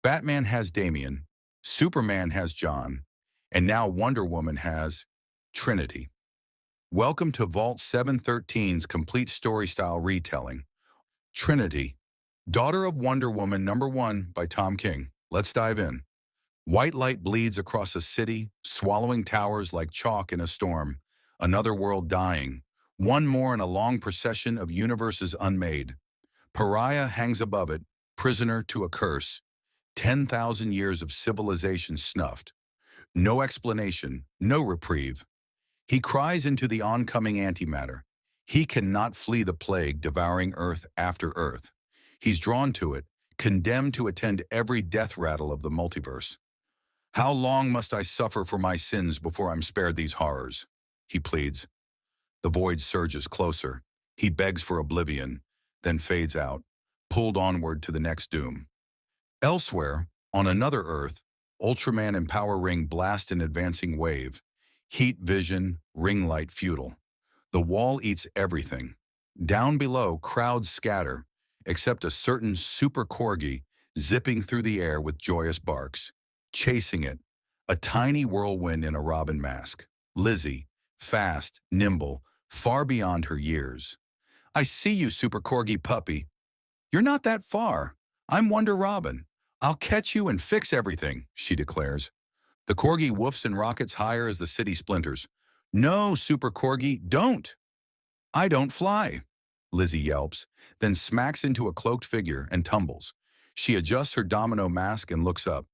Batman has Damian, Superman has John, and now Wonder Woman has Trinity. Welcome to Vault 713's complete story-style retelling. Trinity, daughter of Wonder Woman #1 by Tom King. Let's dive in. White light bleeds across a city, swallowing towers like chalk in a storm. Another world dying. One more in a long procession of universes unmade. Pariah hangs above it, prisoner to a curse. 10,000 years of civilization snuffed. No explanation, no reprieve. He cries into the oncoming antimatter. He cannot flee the plague devouring Earth after Earth. He's drawn to it, condemned to attend every death rattle of the multiverse. How long must I suffer for my sins before I'm spared these horrors? He pleads. The void surges closer. He begs for oblivion, then fades out, pulled onward to the next doom. Elsewhere, on another Earth, Ultraman and Power Ring blast an advancing wave. Heat vision, ring light futile. The wall eats everything. Down below, crowds scatter, except a certain super corgi zipping through the air with joyous barks. Chasing it, a tiny whirlwind in a robin mask. Lizzie, fast, nimble, far beyond her years. I see you, super corgi puppy. You're not that far. I'm Wonder Robin. I'll catch you and fix everything, she declares. The corgi woofs and rockets higher as the city splinters. No, super corgi, don't. I don't fly, Lizzie yelps, then smacks into a cloaked figure and tumbles. She adjusts her domino mask and looks up.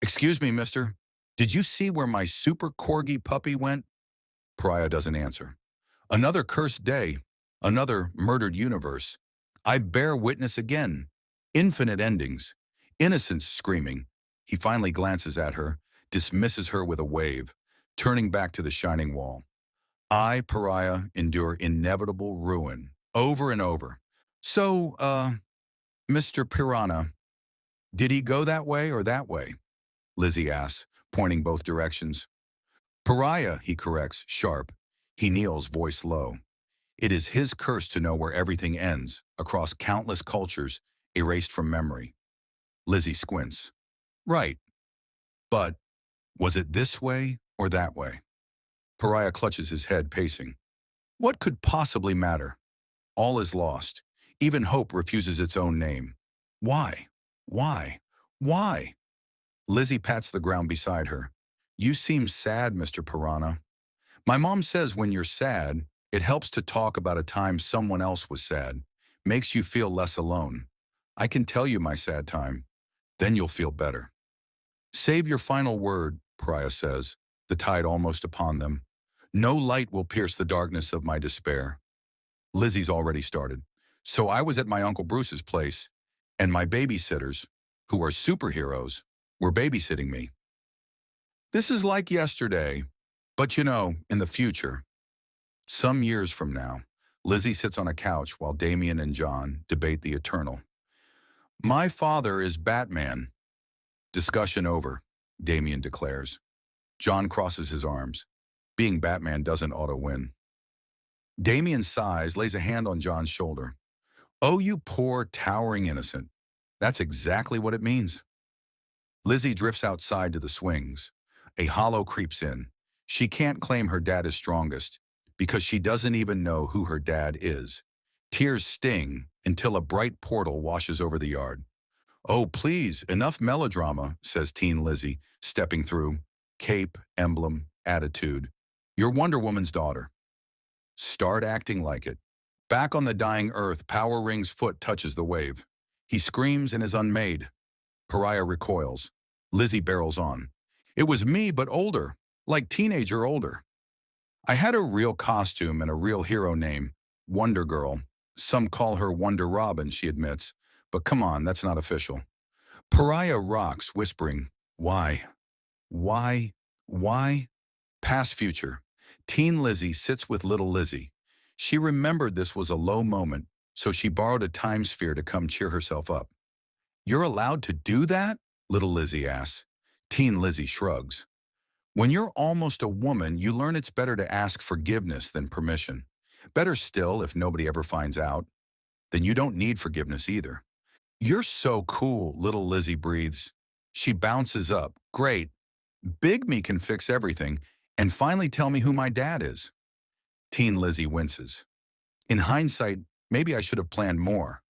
Excuse me, mister. Did you see where my super corgi puppy went? Pariah doesn't answer. Another cursed day, another murdered universe. I bear witness again. Infinite endings. Innocence screaming. He finally glances at her, dismisses her with a wave, turning back to the shining wall. I, Pariah, endure inevitable ruin, over and over. So, Mr. Piranha, did he go that way or that way? Lizzie asks, pointing both directions. Pariah, he corrects, sharp. He kneels, voice low. It is his curse to know where everything ends, across countless cultures, erased from memory. Lizzie squints. Right. But was it this way or that way? Pariah clutches his head, pacing. What could possibly matter? All is lost. Even hope refuses its own name. Why? Why? Why? Lizzie pats the ground beside her. You seem sad, Mr. Piranha. My mom says when you're sad, it helps to talk about a time someone else was sad. Makes you feel less alone. I can tell you my sad time. Then you'll feel better. Save your final word, Pariah says, the tide almost upon them. No light will pierce the darkness of my despair. Lizzie's already started. So I was at my Uncle Bruce's place, and my babysitters, who are superheroes, were babysitting me. This is like yesterday, but you know, in the future. Some years from now, Lizzie sits on a couch while Damian and John debate the eternal. My father is Batman. Discussion over, Damian declares. John crosses his arms. Being Batman doesn't auto-win. Damian sighs, lays a hand on John's shoulder. Oh, you poor, towering innocent. That's exactly what it means. Lizzie drifts outside to the swings. A hollow creeps in. She can't claim her dad is strongest because she doesn't even know who her dad is. Tears sting until a bright portal washes over the yard. Oh, please, enough melodrama, says teen Lizzie, stepping through. Cape, emblem, attitude. You're Wonder Woman's daughter. Start acting like it. Back on the dying Earth, Power Ring's foot touches the wave. He screams and is unmade. Pariah recoils. Lizzie barrels on. It was me, but older, like teenager older. I had a real costume and a real hero name, Wonder Girl. Some call her Wonder Robin, she admits. But come on, that's not official. Pariah rocks, whispering, why? Why? Why? Past future. Teen Lizzie sits with little Lizzie. She remembered this was a low moment, so she borrowed a time sphere to come cheer herself up. You're allowed to do that? Little Lizzie asks. Teen Lizzie shrugs. When you're almost a woman, you learn it's better to ask forgiveness than permission. Better still, if nobody ever finds out, then you don't need forgiveness either. You're so cool, little Lizzie breathes. She bounces up. Great. Big me can fix everything and finally tell me who my dad is. Teen Lizzie winces. In hindsight, maybe I should have planned more.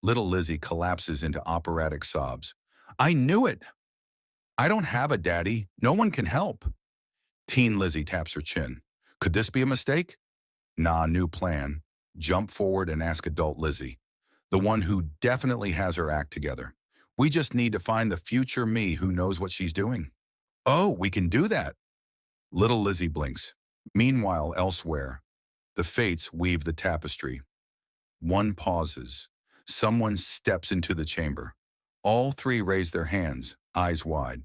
Little Lizzie collapses into operatic sobs. I knew it. I don't have a daddy. No one can help. Teen Lizzie taps her chin. Could this be a mistake? Nah, new plan. Jump forward and ask adult Lizzie, the one who definitely has her act together. We just need to find the future me who knows what she's doing. Oh, we can do that. Little Lizzie blinks. Meanwhile, elsewhere, the fates weave the tapestry. One pauses. Someone steps into the chamber. All three raise their hands, eyes wide.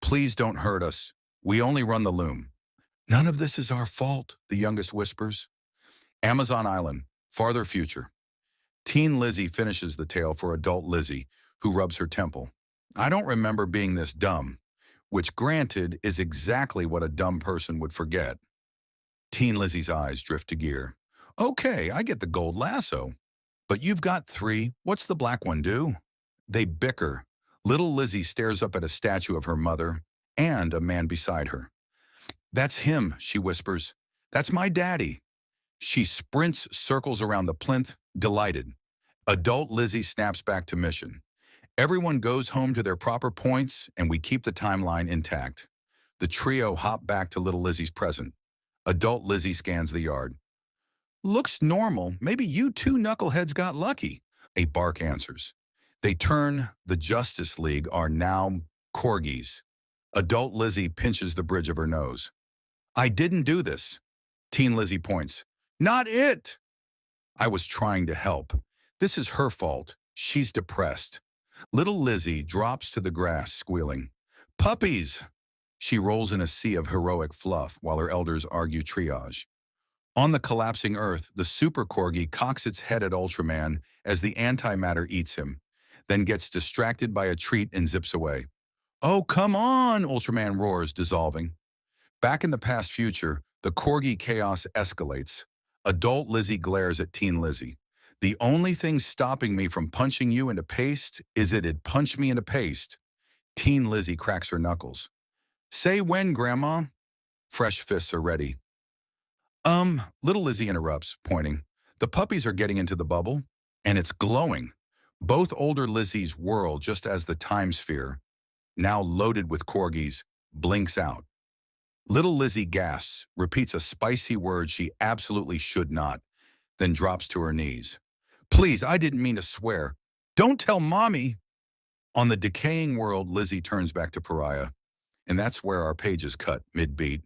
Please don't hurt us. We only run the loom. None of this is our fault, the youngest whispers. Amazon Island, farther future. Teen Lizzie finishes the tale for adult Lizzie, who rubs her temple. I don't remember being this dumb, which granted is exactly what a dumb person would forget. Teen Lizzie's eyes drift to gear. Okay, I get the gold lasso. But you've got three. What's the black one do? They bicker. Little Lizzie stares up at a statue of her mother and a man beside her. That's him, she whispers. That's my daddy. She sprints circles around the plinth, delighted. Adult Lizzie snaps back to mission. Everyone goes home to their proper points, and we keep the timeline intact. The trio hop back to little Lizzie's present. Adult Lizzie scans the yard. Looks normal. Maybe you two knuckleheads got lucky. A bark answers. They turn. The Justice League are now corgis. Adult Lizzie pinches the bridge of her nose. I didn't do this. Teen Lizzie points. Not it. I was trying to help. This is her fault. She's depressed. Little Lizzie drops to the grass, squealing. Puppies! She rolls in a sea of heroic fluff while her elders argue triage. On the collapsing Earth, the super corgi cocks its head at Ultraman as the antimatter eats him, then gets distracted by a treat and zips away. Oh, come on, Ultraman roars, dissolving. Back in the past future, the corgi chaos escalates. Adult Lizzie glares at teen Lizzie. The only thing stopping me from punching you into paste is it'd punch me into paste. Teen Lizzie cracks her knuckles. Say when, Grandma? Fresh fists are ready. Little Lizzie interrupts, pointing. The puppies are getting into the bubble, and it's glowing. Both older Lizzies whirl just as the time sphere, now loaded with corgis, blinks out. Little Lizzie gasps, repeats a spicy word she absolutely should not, then drops to her knees. Please, I didn't mean to swear. Don't tell Mommy. On the decaying world, Lizzie turns back to Pariah, and that's where our pages cut mid-beat.